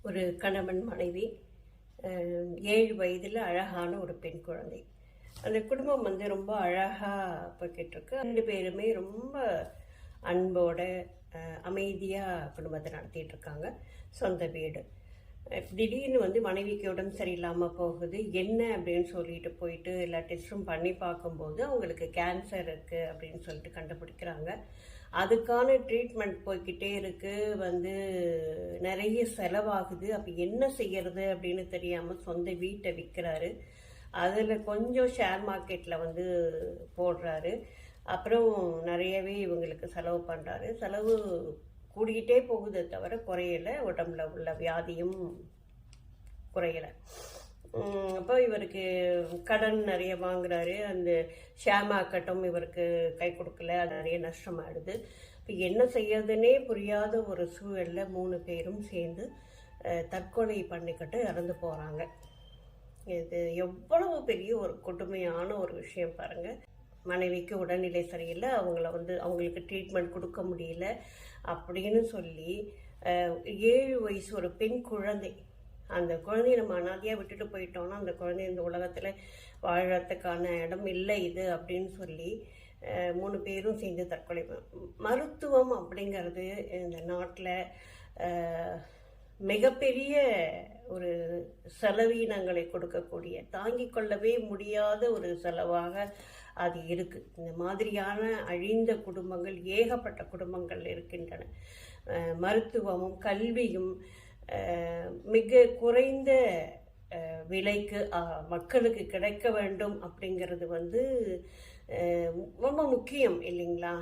ஒரு கணவன் மனைவி 7 வயதில் அழகான ஒரு பெண் குழந்தை. அந்த குடும்பம் வந்து ரொம்ப அழகாக போய்கிட்டுருக்கு. 2 பேருமே ரொம்ப அன்போட அமைதியாக குடும்பத்தை நடத்திட்டு இருக்காங்க. சொந்த வீடு. திடீர்னு வந்து மனைவிக்கு உடம்பு சரியில்லாமல் போகுது. என்ன அப்படின்னு சொல்லிட்டு போயிட்டு எல்லா டெஸ்ட்டும் பண்ணி பார்க்கும்போது அவங்களுக்கு கேன்சர் இருக்குது அப்படின்னு சொல்லிட்டு கண்டுபிடிக்கிறாங்க. அதுக்கான ட்ரீட்மெண்ட் போய்கிட்டே இருக்குது. வந்து நிறைய செலவாகுது. அப்போ என்ன செய்யறது அப்படின்னு தெரியாமல் சொந்த வீட்டை விற்கிறாரு. அதில் கொஞ்சம் ஷேர் மார்க்கெட்டில் வந்து போடுறாரு. அப்புறம் நிறையவே இவங்களுக்கு செலவு பண்ணுறாரு. செலவு கூடிக்கிட்டே போகுதே தவிர குறையலை. உடம்புல உள்ள வியாதியும் குறையலை. அப்போ இவருக்கு கடன் நிறைய வாங்குறாரு. அந்த ஷேர் மார்க்கெட்டும் இவருக்கு கை கொடுக்கல. அது நிறைய நஷ்டமாயிடுது. இப்போ என்ன செய்யறதுன்னே புரியாத ஒரு சூழலில் 3 பேரும் சேர்ந்து தற்கொலை பண்ணிக்கிட்டு இறந்து போகிறாங்க. இது எவ்வளவு பெரிய ஒரு கொடுமையான ஒரு விஷயம் பாருங்கள். மனைவிக்கு உடல்நிலை சரியில்லை, அவங்களுக்கு ட்ரீட்மெண்ட் கொடுக்க முடியல அப்படின்னு சொல்லி 7 வயசு ஒரு பெண் குழந்தை, அந்த குழந்தைய நம்ம அனாதையாக விட்டுட்டு போயிட்டோம்னா அந்த குழந்தை இந்த உலகத்தில் வாழறதுக்கான இடம் இல்லை இது அப்படின்னு சொல்லி 3 பேரும் சேர்ந்து தற்கொலை. மருத்துவம் அப்படிங்கிறது இந்த நாட்டில் மிகப்பெரிய ஒரு செலவீனங்களை கொடுக்கக்கூடிய, தாங்கிக் கொள்ளவே முடியாத ஒரு செலவாக அது இருக்கு. இந்த மாதிரியான அழிந்த குடும்பங்கள் ஏகப்பட்ட குடும்பங்கள் இருக்கின்றன. மருத்துவமும் கல்வியும் மிக குறைந்த விலைக்கு மக்களுக்கு கிடைக்க வேண்டும் அப்படிங்கிறது வந்து ரொம்ப முக்கியம் இல்லைங்களா?